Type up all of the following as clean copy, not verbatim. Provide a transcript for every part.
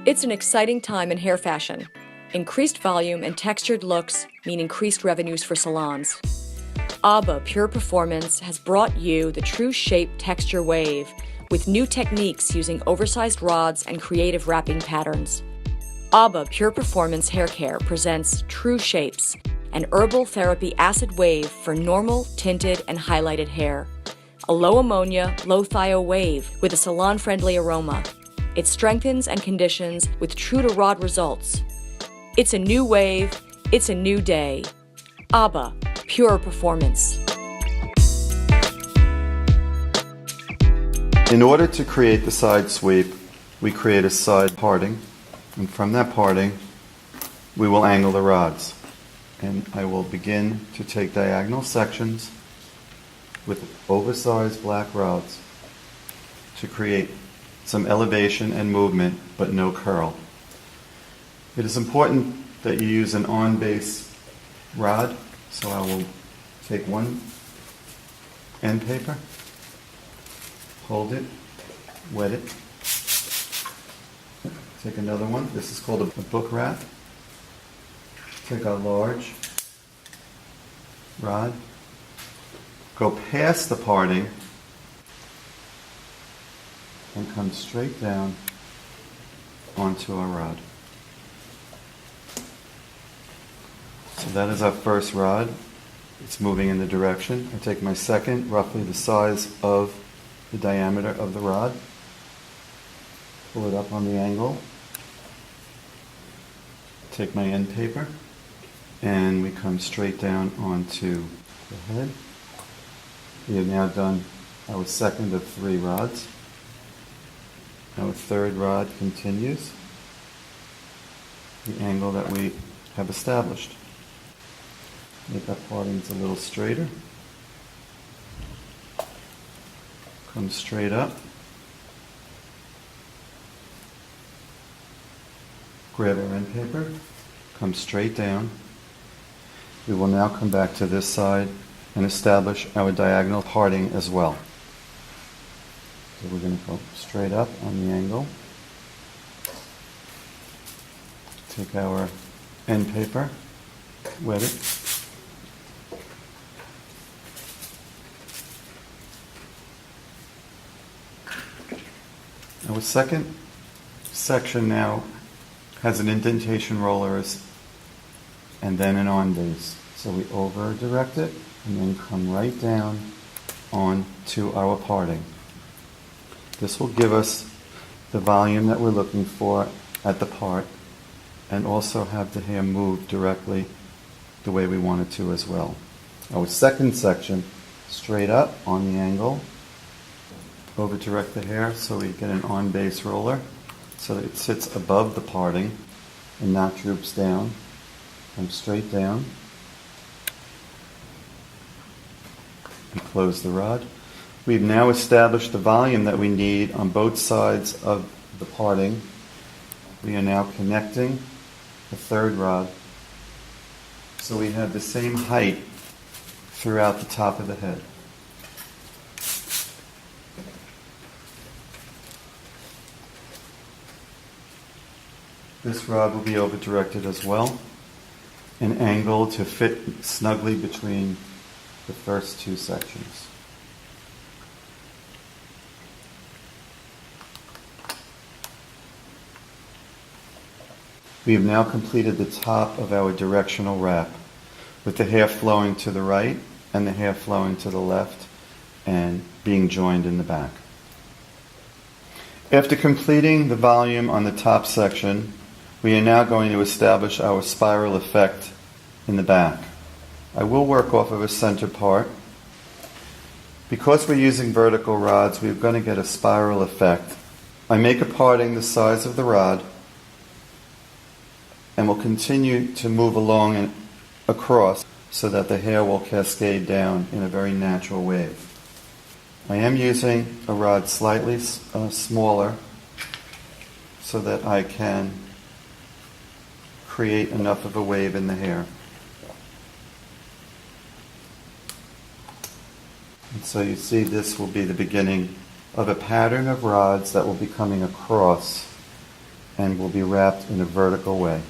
It's an exciting time in hair fashion. Increased volume and textured looks mean increased revenues for salons. ABBA Pure Performance has brought you the true shape texture wave with new techniques using oversized rods and creative wrapping patterns. ABBA Pure Performance Hair Care presents True Shapes, an herbal therapy acid wave for normal, tinted, and highlighted hair. A low ammonia, low thio wave with a salon-friendly aroma. It strengthens and conditions with true-to-rod results. It's a new wave, it's a new day. ABBA Pure Performance. In order to create the side sweep, we create a side parting, and from that parting, we will angle the rods. And I will begin to take diagonal sections with oversized black rods to create some elevation and movement, but no curl. It is important that you use an on-base rod, so I will take one end paper, hold it, wet it, take another one. This is called a book wrap. Take a large rod, go past the parting, and come straight down onto our rod. So that is our first rod. It's moving in the direction. I take my second, roughly the size of the diameter of the rod, pull it up on the angle, take my end paper, and we come straight down onto the head. We have now done our second of 3 rods. Our third rod continues the angle that we have established. Make our partings a little straighter. Come straight up. Grab our end paper. Come straight down. We will now come back to this side and establish our diagonal parting as well. So we're going to go straight up on the angle. Take our end paper, wet it. Our second section now has an indentation roller and then an on base. So we over direct it and then come right down onto our parting. This will give us the volume that we're looking for at the part and also have the hair move directly the way we want it to as well. Our second section, straight up on the angle, over direct the hair so we get an on base roller so that it sits above the parting and not droops down. Come straight down. And close the rod. We've now established the volume that we need on both sides of the parting. We are now connecting the third rod so we have the same height throughout the top of the head. This rod will be over directed as well and angled to fit snugly between the first 2 sections. We have now completed the top of our directional wrap with the hair flowing to the right and the hair flowing to the left and being joined in the back. After completing the volume on the top section, we are now going to establish our spiral effect in the back. I will work off of a center part. Because we're using vertical rods, we're going to get a spiral effect. I make a parting the size of the rod and will continue to move along and across so that the hair will cascade down in a very natural wave. I am using a rod slightly smaller so that I can create enough of a wave in the hair. And so you see this will be the beginning of a pattern of rods that will be coming across and will be wrapped in a vertical way.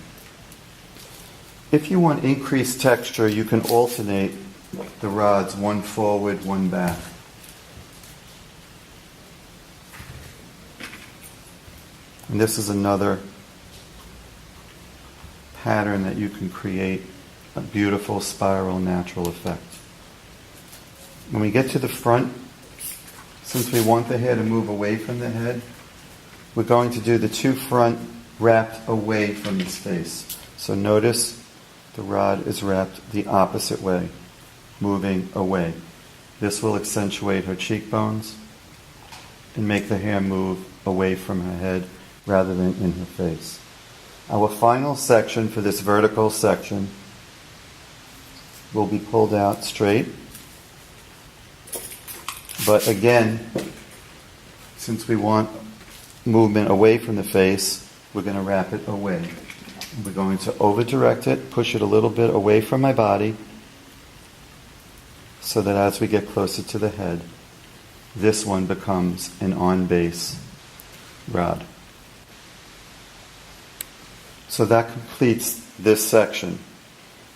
If you want increased texture, you can alternate the rods, one forward, one back. And this is another pattern that you can create a beautiful spiral natural effect. When we get to the front, since we want the hair to move away from the head, we're going to do the two front wrapped away from the face. So notice the rod is wrapped the opposite way, moving away. This will accentuate her cheekbones and make the hair move away from her head rather than in her face. Our final section for this vertical section will be pulled out straight. But again, since we want movement away from the face, we're going to wrap it away. We're going to over-direct it, push it a little bit away from my body, so that as we get closer to the head, this one becomes an on-base rod. So that completes this section.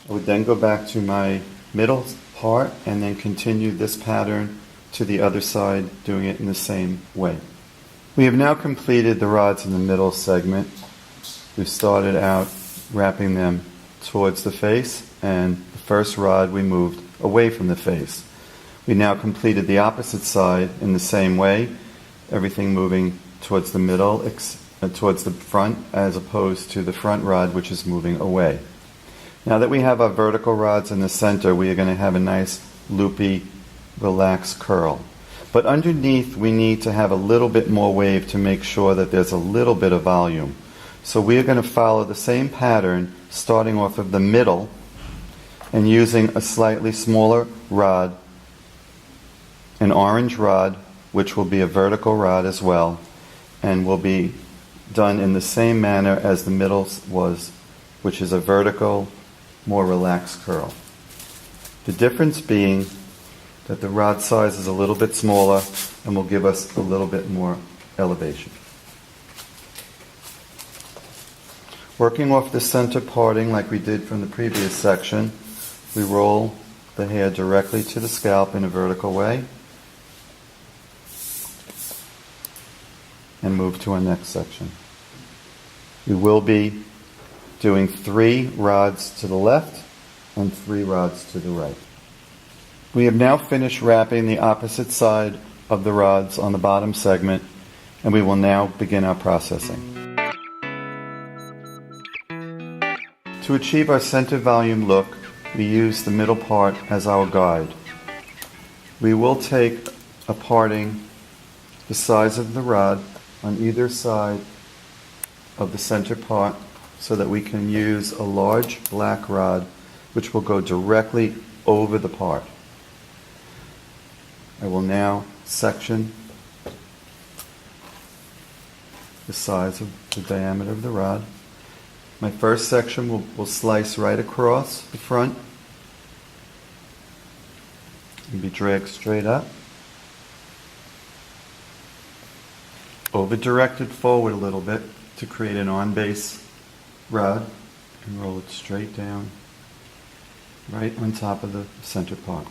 I would then go back to my middle part and then continue this pattern to the other side, doing it in the same way. We have now completed the rods in the middle segment. We started out wrapping them towards the face, and the first rod we moved away from the face. We now completed the opposite side in the same way, everything moving towards the middle, towards the front, as opposed to the front rod, which is moving away. Now that we have our vertical rods in the center, we are going to have a nice loopy, relaxed curl. But underneath, we need to have a little bit more wave to make sure that there's a little bit of volume. So we are going to follow the same pattern, starting off of the middle and using a slightly smaller rod, an orange rod, which will be a vertical rod as well, and will be done in the same manner as the middle was, which is a vertical, more relaxed curl. The difference being that the rod size is a little bit smaller and will give us a little bit more elevation. Working off the center parting like we did from the previous section, we roll the hair directly to the scalp in a vertical way and move to our next section. We will be doing 3 rods to the left and 3 rods to the right. We have now finished wrapping the opposite side of the rods on the bottom segment, and we will now begin our processing. To achieve our center volume look, we use the middle part as our guide. We will take a parting the size of the rod on either side of the center part so that we can use a large black rod which will go directly over the part. I will now section the size of the diameter of the rod. My first section will slice right across the front and be dragged straight up. Over-directed forward a little bit to create an on-base rod and roll it straight down right on top of the center part.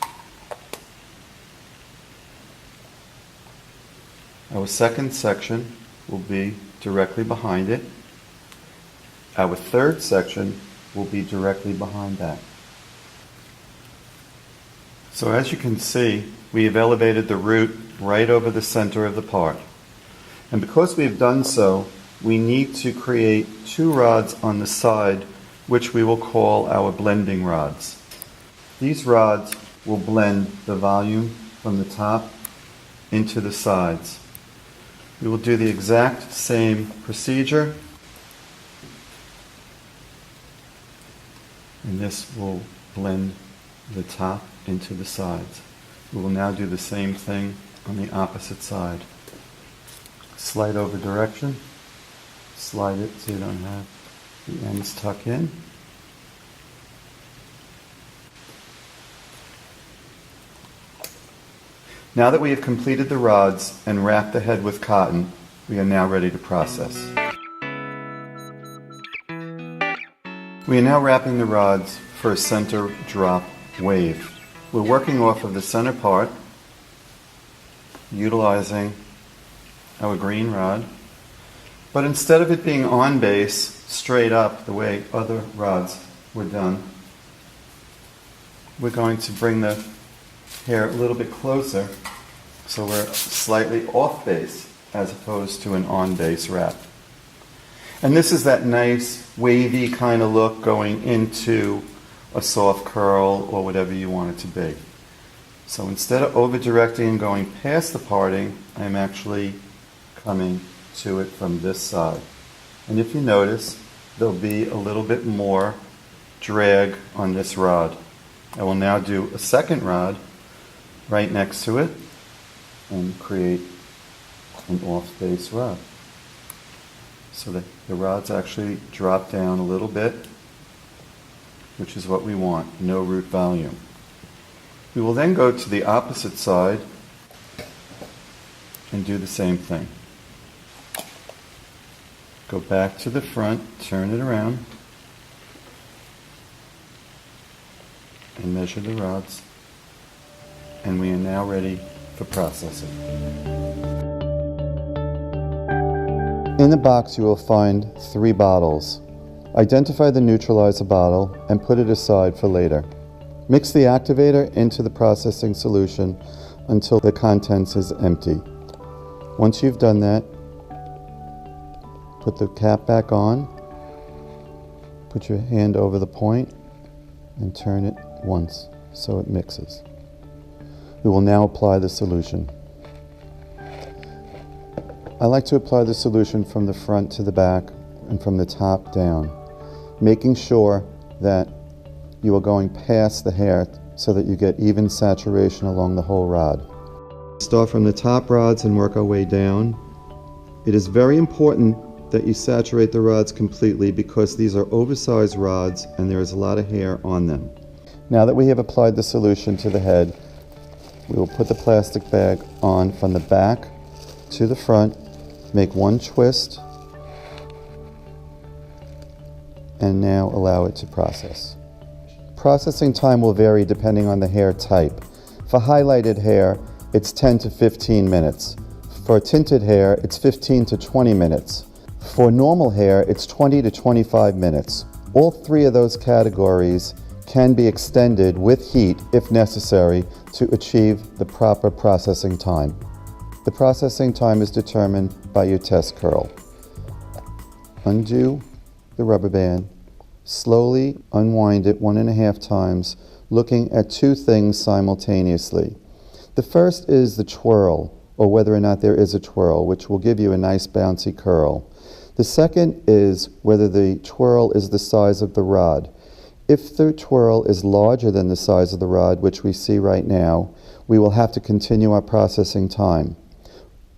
Our second section will be directly behind it. Our third section will be directly behind that. So as you can see, we have elevated the root right over the center of the part. And because we have done so, we need to create 2 rods on the side, which we will call our blending rods. These rods will blend the volume from the top into the sides. We will do the exact same procedure, and this will blend the top into the sides. We will now do the same thing on the opposite side. Slight over direction, slide it so you don't have the ends tuck in. Now that we have completed the rods and wrapped the head with cotton, we are now ready to process. We are now wrapping the rods for a center drop wave. We're working off of the center part, utilizing our green rod, but instead of it being on base, straight up the way other rods were done, we're going to bring the hair a little bit closer so we're slightly off base as opposed to an on base wrap. And this is that nice wavy kind of look going into a soft curl or whatever you want it to be. So instead of over directing and going past the parting, I'm actually coming to it from this side. And if you notice, there'll be a little bit more drag on this rod. I will now do a second rod right next to it and create an off-base rod. So that the rods actually drop down a little bit, which is what we want, no root volume. We will then go to the opposite side and do the same thing. Go back to the front, turn it around, and measure the rods. And we are now ready for processing. In the box you will find 3 bottles. Identify the neutralizer bottle and put it aside for later. Mix the activator into the processing solution until the contents is empty. Once you've done that, put the cap back on, put your hand over the point, and turn it once so it mixes. We will now apply the solution. I like to apply the solution from the front to the back and from the top down, making sure that you are going past the hair so that you get even saturation along the whole rod. Start from the top rods and work our way down. It is very important that you saturate the rods completely because these are oversized rods and there is a lot of hair on them. Now that we have applied the solution to the head, we will put the plastic bag on from the back to the front, make one twist, and now allow it to process. Processing time will vary depending on the hair type. For highlighted hair, it's 10 to 15 minutes. For tinted hair, it's 15 to 20 minutes. For normal hair, it's 20 to 25 minutes. All 3 of those categories can be extended with heat if necessary to achieve the proper processing time. The processing time is determined by your test curl. Undo the rubber band, slowly unwind it 1.5 times, looking at 2 things simultaneously. The first is the twirl, or whether or not there is a twirl, which will give you a nice bouncy curl. The second is whether the twirl is the size of the rod. If the twirl is larger than the size of the rod, which we see right now, we will have to continue our processing time.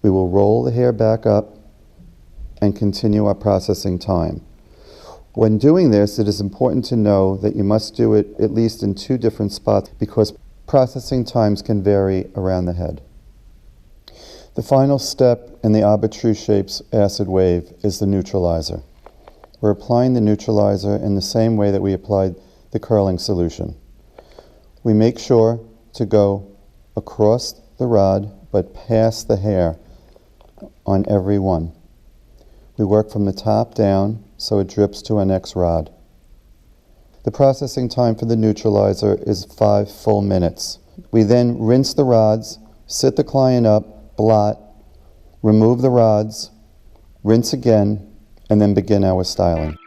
We will roll the hair back up and continue our processing time. When doing this, it is important to know that you must do it at least in 2 different spots because processing times can vary around the head. The final step in the ABBA True Shapes acid wave is the neutralizer. We're applying the neutralizer in the same way that we applied the curling solution. We make sure to go across the rod but past the hair on every one. We work from the top down so it drips to our next rod. The processing time for the neutralizer is 5 full minutes. We then rinse the rods, sit the client up, blot, remove the rods, rinse again, and then begin our styling.